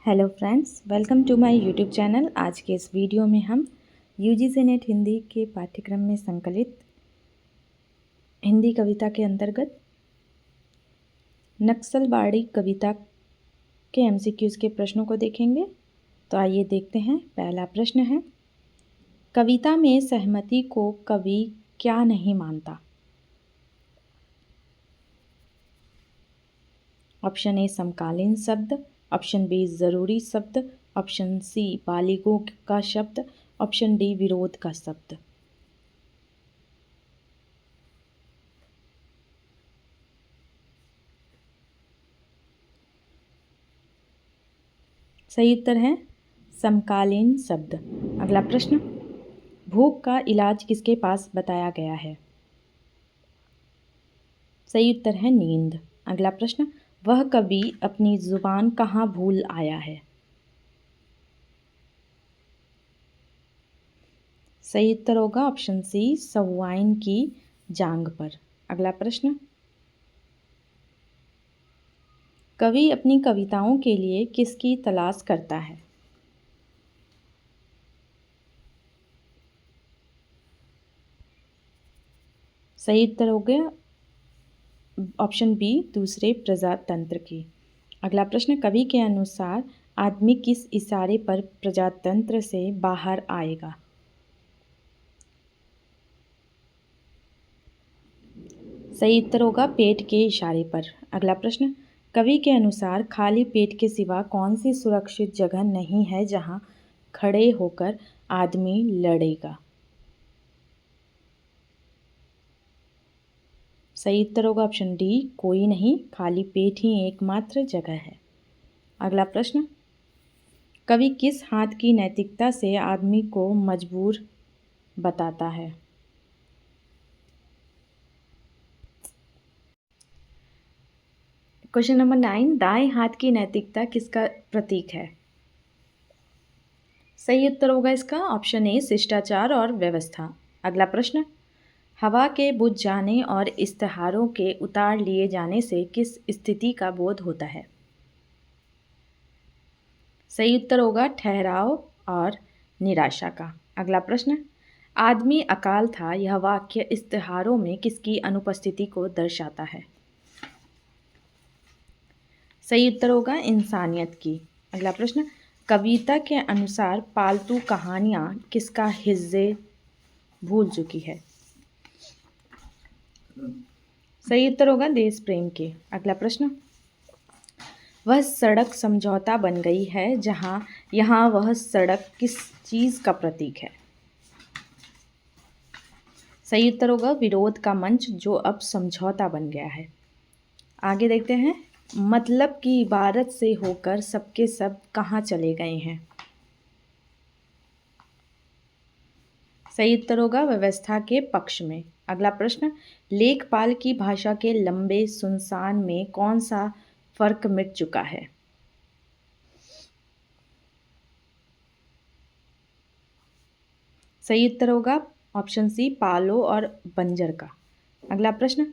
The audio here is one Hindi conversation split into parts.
Hello friends, welcome to my YouTube channel. आज के इस वीडियो में हम यूजीसी नेट हिंदी के पाठ्यक्रम में संकलित हिंदी कविता के अंतर्गत नक्सलबाड़ी कविता के एमसीक्यूज़ के प्रश्नों को देखेंगे। तो आइए देखते हैं। पहला प्रश्न है, कविता में सहमति को कवि क्या नहीं मानता? ऑप्शन ए समकालीन शब्द, ऑप्शन बी ज़रूरी शब्द, ऑप्शन सी बालिगों का शब्द, ऑप्शन डी विरोध का शब्द। सही उत्तर है समकालीन शब्द। अगला प्रश्न, भूख का इलाज किसके पास बताया गया है? सही उत्तर है नींद। अगला प्रश्न, वह कवि अपनी जुबान कहाँ भूल आया है? सही उत्तर होगा ऑप्शन सी सहुआइन की जांग पर। अगला प्रश्न, कवि अपनी कविताओं के लिए किसकी तलाश करता है? सही उत्तर हो गया ऑप्शन बी दूसरे प्रजातंत्र की। अगला प्रश्न, कवि के अनुसार आदमी किस इशारे पर प्रजातंत्र से बाहर आएगा? सही उत्तर होगा पेट के इशारे पर। अगला प्रश्न, कवि के अनुसार खाली पेट के सिवा कौन सी सुरक्षित जगह नहीं है जहां खड़े होकर आदमी लड़ेगा? सही उत्तर होगा ऑप्शन डी कोई नहीं, खाली पेट ही एकमात्र जगह है। अगला प्रश्न, कवि किस हाथ की नैतिकता से आदमी को मजबूर बताता है? क्वेश्चन नंबर 9, दाएं हाथ की नैतिकता किसका प्रतीक है? सही उत्तर होगा इसका ऑप्शन ए शिष्टाचार और व्यवस्था। अगला प्रश्न, हवा के बुझ जाने और इश्तिहारों के उतार लिए जाने से किस स्थिति का बोध होता है? सही उत्तर होगा ठहराव और निराशा का। अगला प्रश्न, आदमी अकाल था यह वाक्य इश्तिहारों में किसकी अनुपस्थिति को दर्शाता है? सही उत्तर होगा इंसानियत की। अगला प्रश्न, कविता के अनुसार पालतू कहानियाँ किसका हिज्जे भूल चुकी है? सही उत्तर होगा देश प्रेम के। अगला प्रश्न, वह सड़क समझौता बन गई है जहाँ यहाँ वह सड़क किस चीज़ का प्रतीक है? सही उत्तर होगा विरोध का मंच जो अब समझौता बन गया है। आगे देखते हैं, मतलब की इबारत से होकर सबके सब कहाँ चले गए हैं? सही उत्तर होगा व्यवस्था के पक्ष में। अगला प्रश्न, लेखपाल की भाषा के लंबे सुनसान में कौन सा फर्क मिट चुका है? सही उत्तर होगा ऑप्शन सी पालो और बंजर का। अगला प्रश्न,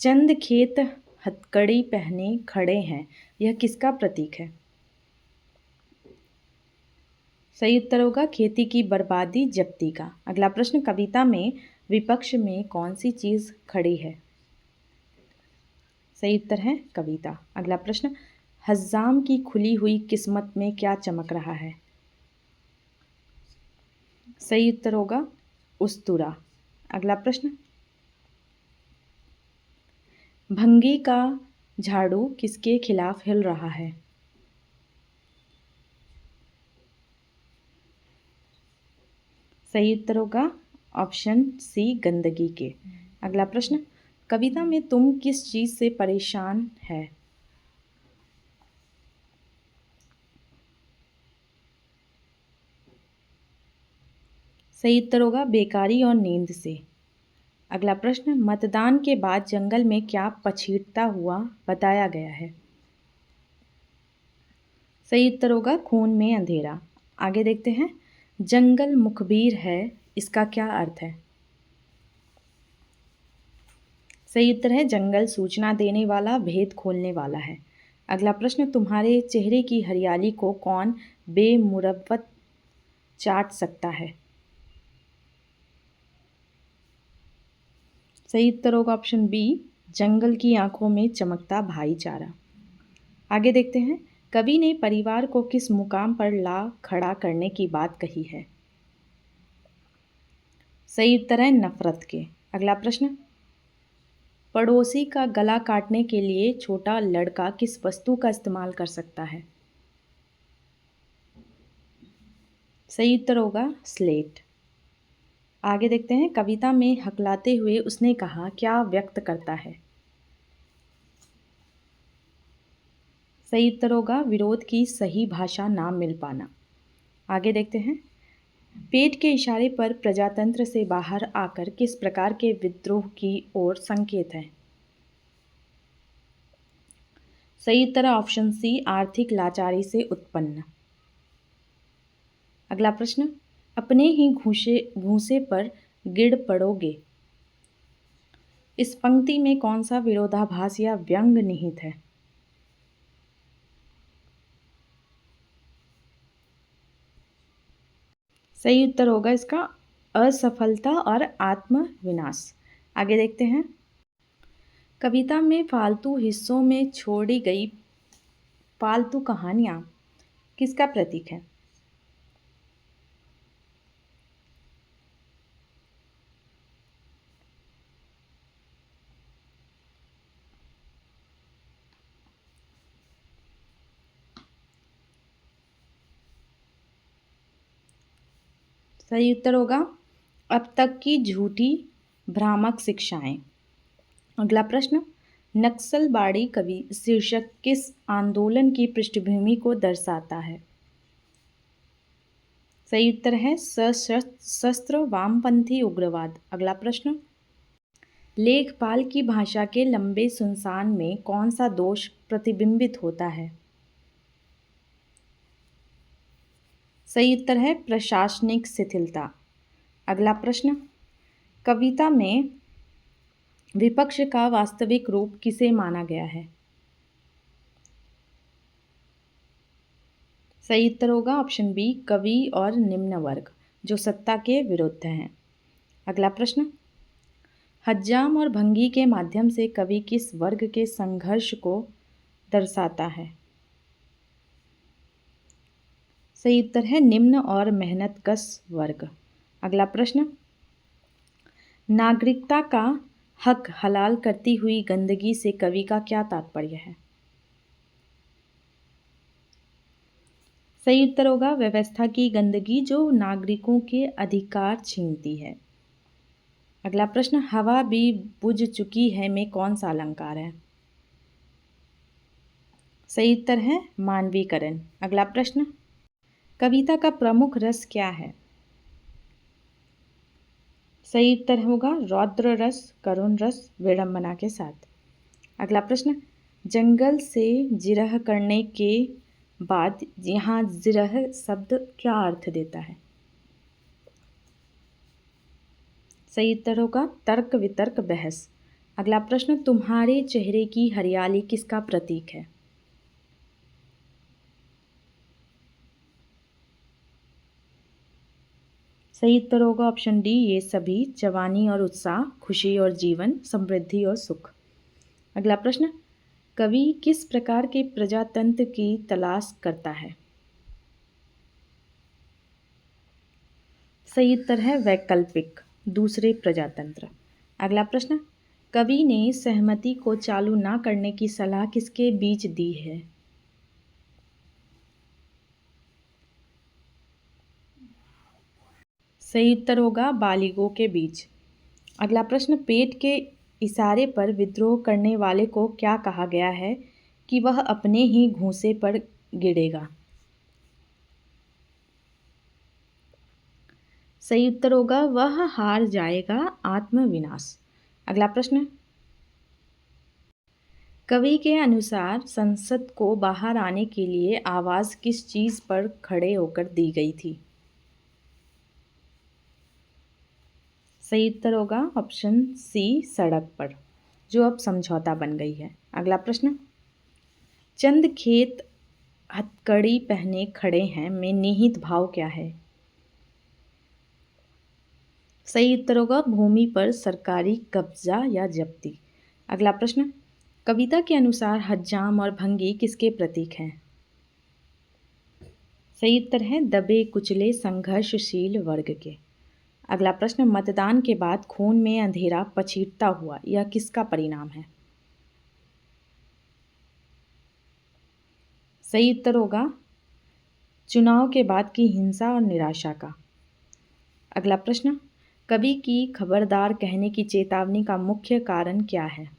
चंद खेत हथकड़ी पहने खड़े हैं यह किसका प्रतीक है? सही उत्तर होगा खेती की बर्बादी जप्ती का। अगला प्रश्न, कविता में विपक्ष में कौन सी चीज़ खड़ी है? सही उत्तर है कविता। अगला प्रश्न, हज्जाम की खुली हुई किस्मत में क्या चमक रहा है? सही उत्तर होगा उस्तुरा। अगला प्रश्न, भंगी का झाड़ू किसके खिलाफ हिल रहा है? सही उत्तर होगा ऑप्शन सी गंदगी के। अगला प्रश्न, कविता में तुम किस चीज़ से परेशान है? सही उत्तर होगा बेकारी और नींद से। अगला प्रश्न, मतदान के बाद जंगल में क्या पछीटता हुआ बताया गया है? सही उत्तर होगा खून में अंधेरा। आगे देखते हैं, जंगल मुखबिर है इसका क्या अर्थ है? सही उत्तर है जंगल सूचना देने वाला, भेद खोलने वाला है। अगला प्रश्न, तुम्हारे चेहरे की हरियाली को कौन बेमुरव्वत चाट सकता है? सही उत्तर होगा ऑप्शन बी, जंगल की आंखों में चमकता भाईचारा। आगे देखते हैं, कवि ने परिवार को किस मुकाम पर ला खड़ा करने की बात कही है? सही उत्तर है नफरत के। अगला प्रश्न, पड़ोसी का गला काटने के लिए छोटा लड़का किस वस्तु का इस्तेमाल कर सकता है? सही उत्तर होगा स्लेट। आगे देखते हैं, कविता में हकलाते हुए उसने कहा क्या व्यक्त करता है? सही उत्तर होगा विरोध की सही भाषा ना मिल पाना। आगे देखते हैं, पेट के इशारे पर प्रजातंत्र से बाहर आकर किस प्रकार के विद्रोह की ओर संकेत है? सही उत्तर ऑप्शन सी, आर्थिक लाचारी से उत्पन्न। अगला प्रश्न, अपने ही घूंसे पर गिर पड़ोगे, इस पंक्ति में कौन सा विरोधाभास या व्यंग निहित है? सही उत्तर होगा इसका असफलता और आत्मविनाश। आगे देखते हैं, कविता में फालतू हिस्सों में छोड़ी गई पालतू कहानियां किसका प्रतीक है? सही उत्तर होगा अब तक की झूठी भ्रामक शिक्षाएं। अगला प्रश्न, नक्सलबाड़ी कवि शीर्षक किस आंदोलन की पृष्ठभूमि को दर्शाता है? सही उत्तर है सशस्त्र वामपंथी उग्रवाद। अगला प्रश्न, लेखपाल की भाषा के लंबे सुनसान में कौन सा दोष प्रतिबिंबित होता है? सही उत्तर है प्रशासनिक शिथिलता। अगला प्रश्न, कविता में विपक्ष का वास्तविक रूप किसे माना गया है? सही उत्तर होगा ऑप्शन बी, कवि और निम्न वर्ग जो सत्ता के विरुद्ध हैं। अगला प्रश्न, हज्जाम और भंगी के माध्यम से कवि किस वर्ग के संघर्ष को दर्शाता है? सही उत्तर है निम्न और मेहनतकश वर्ग। अगला प्रश्न, नागरिकता का हक हलाल करती हुई गंदगी से कवि का क्या तात्पर्य है? सही उत्तर होगा व्यवस्था की गंदगी जो नागरिकों के अधिकार छीनती है। अगला प्रश्न, हवा भी बुझ चुकी है में कौन सा अलंकार है? सही उत्तर है मानवीकरण। अगला प्रश्न, कविता का प्रमुख रस क्या है? सही उत्तर होगा रौद्र रस, करुण रस, विडंबना के साथ। अगला प्रश्न, जंगल से जिरह करने के बाद यहाँ जिरह शब्द क्या अर्थ देता है? सही उत्तर होगा तर्क वितर्क बहस। अगला प्रश्न, तुम्हारे चेहरे की हरियाली किसका प्रतीक है? सही उत्तर होगा ऑप्शन डी, ये सभी जवानी और उत्साह, खुशी और जीवन, समृद्धि और सुख। अगला प्रश्न, कवि किस प्रकार के प्रजातंत्र की तलाश करता है? सही उत्तर है वैकल्पिक, दूसरे प्रजातंत्र। अगला प्रश्न, कवि ने सहमति को चालू ना करने की सलाह किसके बीच दी है? सही उत्तर होगा बालिगों के बीच। अगला प्रश्न, पेट के इशारे पर विद्रोह करने वाले को क्या कहा गया है कि वह अपने ही घूंसे पर गिरेगा? सही उत्तर होगा वह हार जाएगा, आत्मविनाश। अगला प्रश्न, कवि के अनुसार संसद को बाहर आने के लिए आवाज़ किस चीज़ पर खड़े होकर दी गई थी? सही उत्तर होगा ऑप्शन सी, सड़क पर, जो अब समझौता बन गई है। अगला प्रश्न, चंद खेत हथकड़ी पहने खड़े हैं में निहित भाव क्या है? सही उत्तर होगा भूमि पर सरकारी कब्जा या जब्ती। अगला प्रश्न, कविता के अनुसार हज्जाम और भंगी किसके प्रतीक हैं? सही उत्तर है दबे कुचले संघर्षशील वर्ग के। अगला प्रश्न, मतदान के बाद खून में अंधेरा पछीटता हुआ यह किसका परिणाम है? सही उत्तर होगा चुनाव के बाद की हिंसा और निराशा का। अगला प्रश्न, कवि की खबरदार कहने की चेतावनी का मुख्य कारण क्या है?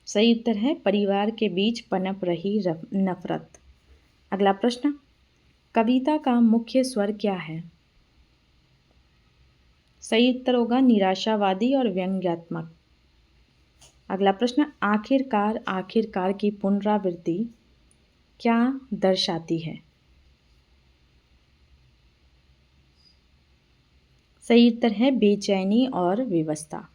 सही उत्तर है परिवार के बीच पनप रही नफरत। अगला प्रश्न, कविता का मुख्य स्वर क्या है? सही उत्तर होगा निराशावादी और व्यंग्यात्मक। अगला प्रश्न, आखिरकार आखिरकार की पुनरावृत्ति क्या दर्शाती है? सही उत्तर है बेचैनी और विवशता।